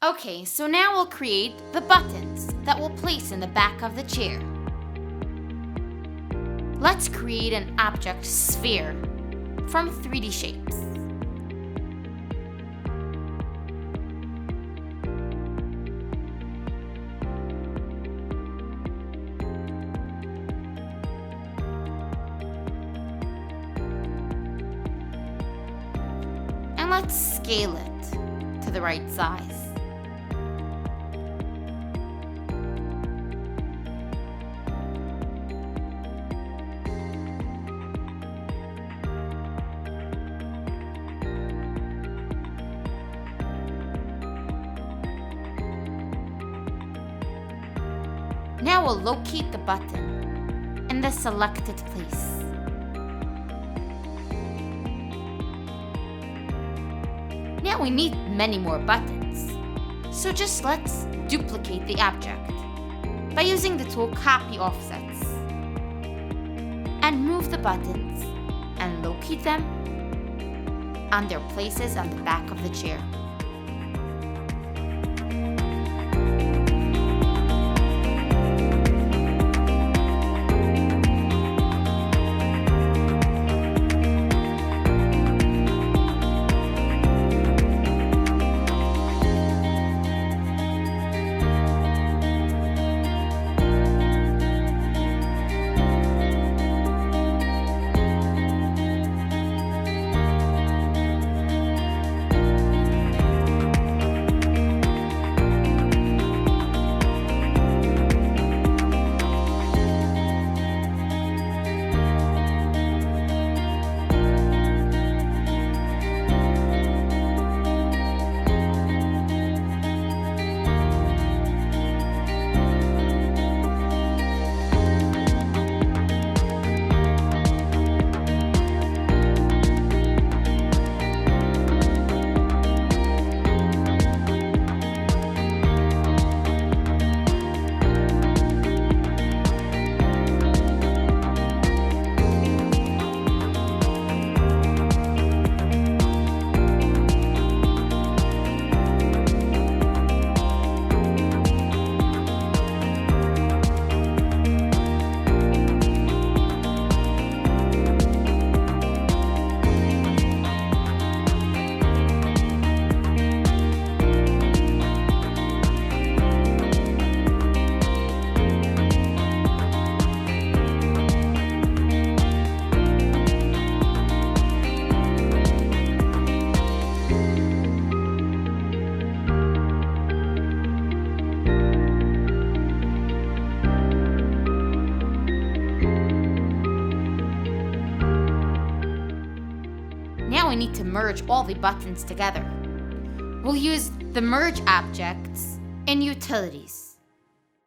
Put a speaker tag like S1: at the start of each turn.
S1: Okay, so now we'll create the buttons that we'll place in the back of the chair. Let's create an object sphere from 3D shapes. And let's scale it to the right size. Now we'll locate the button in the selected place. Now we need many more buttons, so just let's duplicate the object by using the tool Copy Offsets and move the buttons and locate them on their places on the back of the chair. Now we need to merge all the buttons together. We'll use the Merge objects in Utilities.